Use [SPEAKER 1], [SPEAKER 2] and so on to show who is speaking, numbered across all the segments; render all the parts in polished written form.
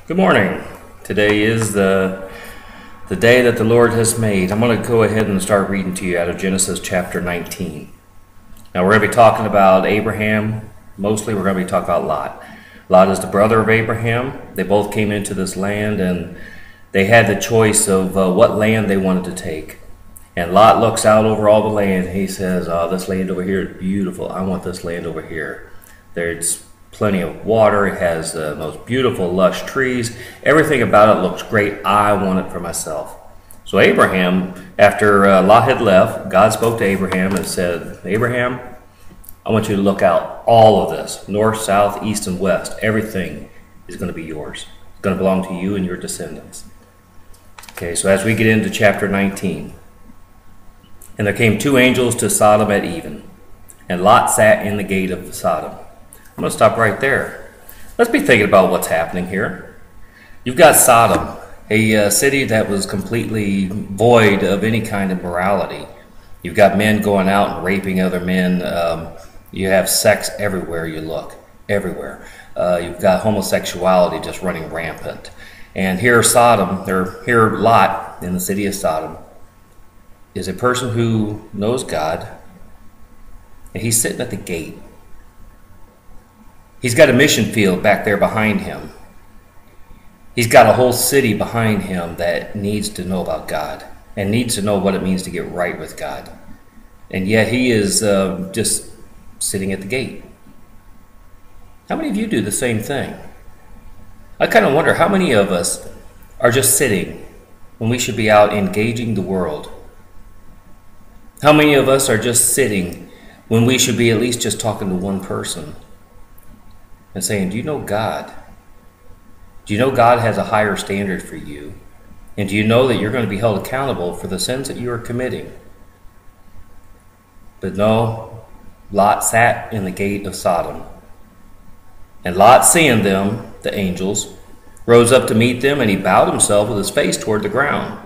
[SPEAKER 1] Good morning. Today is the day that the Lord has made. I'm going to go ahead and start reading to you out of Genesis chapter 19. Now we're going to be talking about Abraham. Mostly we're going to be talking about Lot. Lot is the brother of Abraham. They both came into this land and they had the choice of what land they wanted to take. And Lot looks out over all the land and he says, "Oh, this land over here is beautiful. I want this land over here. There's plenty of water. It has the most beautiful, lush trees. Everything about it looks great. I want it for myself." So Abraham, after Lot had left, God spoke to Abraham and said, "Abraham, I want you to look out all of this, north, south, east, and west. Everything is going to be yours. It's going to belong to you and your descendants." Okay, so as we get into chapter 19. "And there came two angels to Sodom at even, and Lot sat in the gate of Sodom." I'm going to stop right there. Let's be thinking about what's happening here. You've got Sodom, a city that was completely void of any kind of morality. You've got men going out and raping other men. You have sex everywhere you look, everywhere. You've got homosexuality just running rampant. And here here Lot in the city of Sodom is a person who knows God, and he's sitting at the gate. He's got a mission field back there behind him. He's got a whole city behind him that needs to know about God and needs to know what it means to get right with God. And yet he is just sitting at the gate. How many of you do the same thing? I kind of wonder how many of us are just sitting when we should be out engaging the world. How many of us are just sitting when we should be at least just talking to one person and saying, "Do you know God? Do you know God has a higher standard for you? And do you know that you're going to be held accountable for the sins that you are committing?" But no, Lot sat in the gate of Sodom. And Lot, seeing them, the angels, rose up to meet them, and he bowed himself with his face toward the ground.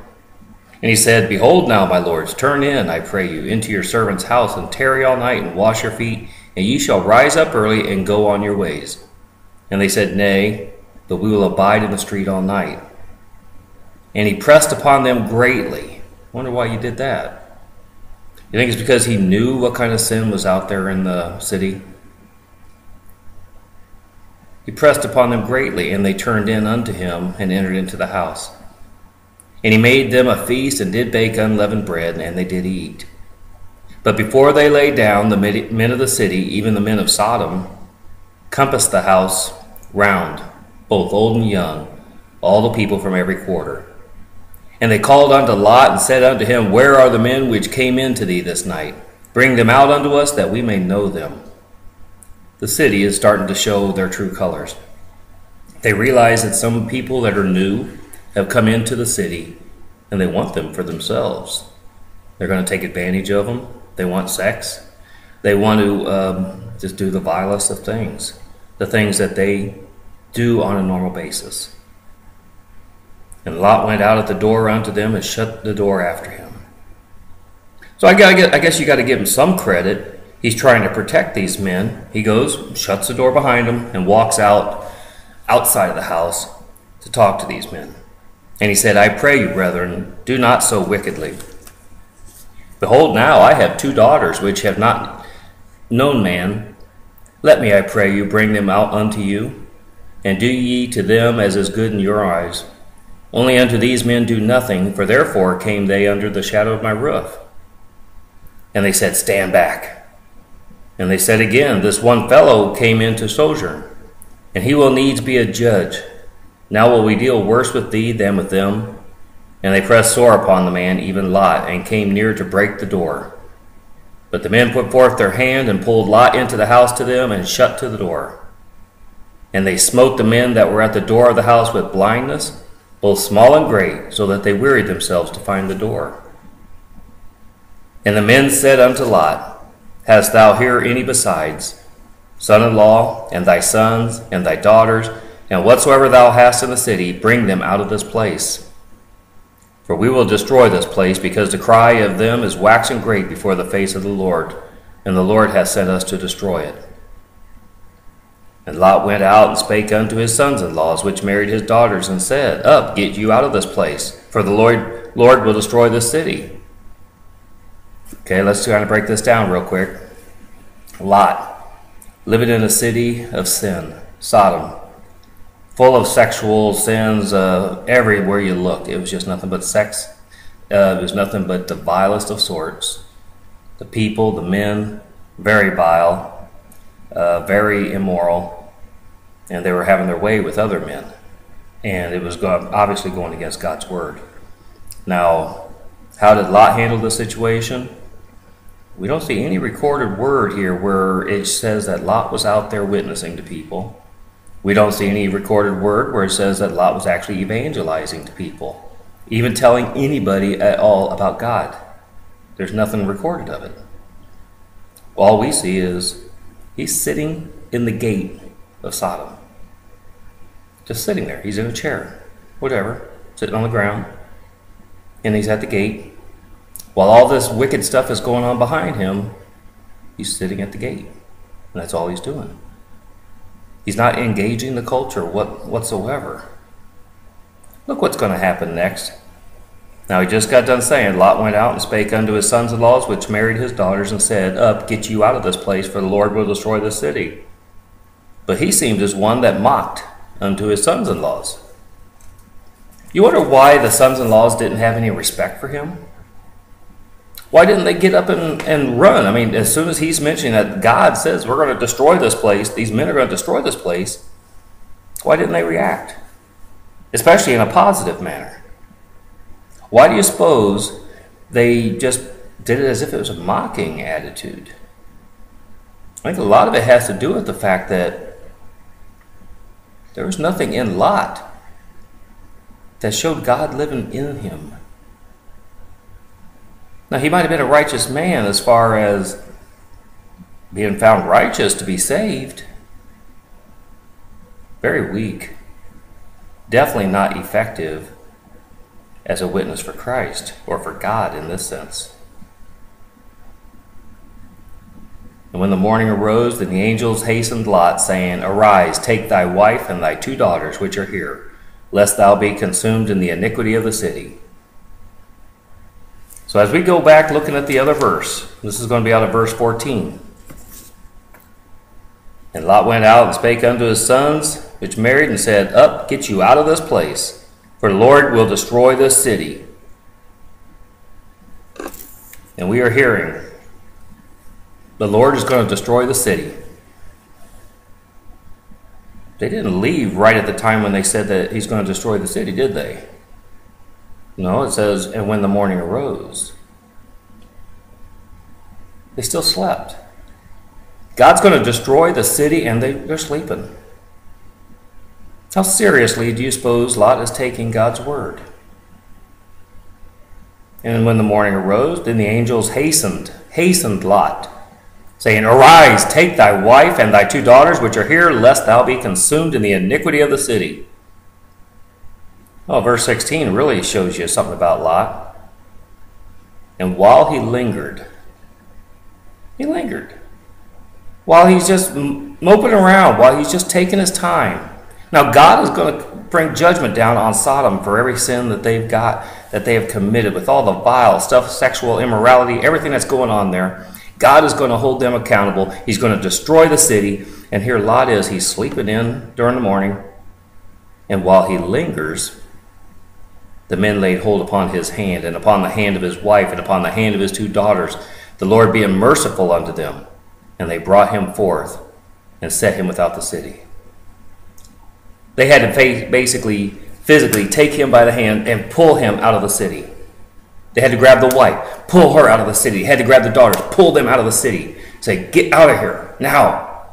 [SPEAKER 1] And he said, "Behold now, my lords, turn in, I pray you, into your servant's house, and tarry all night, and wash your feet, and ye shall rise up early, and go on your ways." And they said, "Nay, but we will abide in the street all night." And he pressed upon them greatly. I wonder why he did that. You think it's because he knew what kind of sin was out there in the city? He pressed upon them greatly, and they turned in unto him, and entered into the house. And he made them a feast, and did bake unleavened bread, and they did eat. But before they lay down, the men of the city, even the men of Sodom, compassed the house round, both old and young, all the people from every quarter. And they called unto Lot, and said unto him, "Where are the men which came in to thee this night? Bring them out unto us, that we may know them." The city is starting to show their true colors. They realize that some people that are new have come into the city, and they want them for themselves. They're going to take advantage of them. They want sex. They want to just do the vilest of things, the things that they do on a normal basis. And Lot went out at the door unto them and shut the door after him. So I guess you got to give him some credit. He's trying to protect these men. He goes, shuts the door behind him, and walks outside of the house to talk to these men. And he said, "I pray you, brethren, do not so wickedly. Behold, now I have two daughters which have not known man. Let me, I pray you, bring them out unto you, and do ye to them as is good in your eyes. Only unto these men do nothing, for therefore came they under the shadow of my roof." And they said, "Stand back." And they said again, "This one fellow came in to sojourn, and he will needs be a judge. Now will we deal worse with thee than with them?" And they pressed sore upon the man, even Lot, and came near to break the door. But the men put forth their hand, and pulled Lot into the house to them, and shut to the door. And they smote the men that were at the door of the house with blindness, both small and great, so that they wearied themselves to find the door. And the men said unto Lot, "Hast thou here any besides, son-in-law, and thy sons, and thy daughters, and whatsoever thou hast in the city, bring them out of this place. For we will destroy this place, because the cry of them is waxing great before the face of the Lord, and the Lord hath sent us to destroy it." And Lot went out and spake unto his sons-in-laws, which married his daughters, and said, Up, get you out of this place, for the Lord will destroy this city. Okay, let's kind of break this down real quick. Lot, living in a city of sin, Sodom, full of sexual sins everywhere you looked. It was just nothing but sex. It was nothing but the vilest of sorts. The people, the men, very vile, very immoral, and they were having their way with other men. And it was obviously going against God's word. Now, how did Lot handle the situation? We don't see any recorded word here where it says that Lot was out there witnessing to people. We don't see any recorded word where it says that Lot was actually evangelizing to people, even telling anybody at all about God. There's nothing recorded of it. All we see is he's sitting in the gate of Sodom. Just sitting there. He's in a chair, whatever, sitting on the ground, and he's at the gate. While all this wicked stuff is going on behind him, he's sitting at the gate, and that's all he's doing. He's not engaging the culture whatsoever. Look what's going to happen next. Now he just got done saying, Lot went out and spake unto his sons-in-laws, which married his daughters, and said, Up, get you out of this place, for the Lord will destroy this city. But he seemed as one that mocked unto his sons-in-laws. You wonder why the sons-in-laws didn't have any respect for him? Why didn't they get up and run? I mean, as soon as he's mentioning that God says we're going to destroy this place, these men are going to destroy this place, why didn't they react? Especially in a positive manner. Why do you suppose they just did it as if it was a mocking attitude? I think a lot of it has to do with the fact that there was nothing in Lot that showed God living in him. Now, he might have been a righteous man as far as being found righteous to be saved. Very weak. Definitely not effective as a witness for Christ or for God in this sense. And when the morning arose, then the angels hastened Lot, saying, Arise, take thy wife and thy 2 daughters which are here, lest thou be consumed in the iniquity of the city. So as we go back looking at the other verse, this is going to be out of verse 14. And Lot went out and spake unto his sons, which married, and said, Up, get you out of this place, for the Lord will destroy this city. And we are hearing, the Lord is going to destroy the city. They didn't leave right at the time when they said that he's going to destroy the city, did they? No, it says, and when the morning arose. They still slept. God's going to destroy the city, and they're sleeping. How seriously do you suppose Lot is taking God's word? And when the morning arose, then the angels hastened Lot, saying, Arise, take thy wife and thy 2 daughters which are here, lest thou be consumed in the iniquity of the city. Well, verse 16 really shows you something about Lot. And while he lingered. While he's just moping around, while he's just taking his time. Now, God is going to bring judgment down on Sodom for every sin that they've got, that they have committed, with all the vile stuff, sexual immorality, everything that's going on there. God is going to hold them accountable. He's going to destroy the city. And here Lot is. He's sleeping in during the morning. And while he lingers, the men laid hold upon his hand, and upon the hand of his wife, and upon the hand of his 2 daughters, the Lord being merciful unto them. And they brought him forth and set him without the city. They had to basically, physically take him by the hand and pull him out of the city. They had to grab the wife, pull her out of the city. They had to grab the daughters, pull them out of the city. Say, get out of here, now.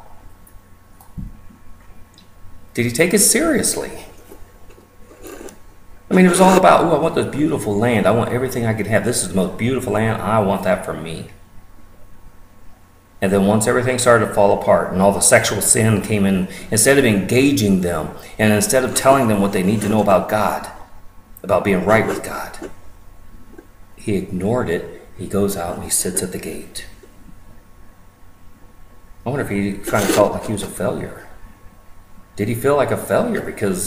[SPEAKER 1] Did he take it seriously? I mean, it was all about, I want this beautiful land. I want everything I could have. This is the most beautiful land. I want that for me. And then once everything started to fall apart and all the sexual sin came in, instead of engaging them and instead of telling them what they need to know about God, about being right with God, he ignored it. He goes out and he sits at the gate. I wonder if he kind of felt like he was a failure. did he feel like a failure because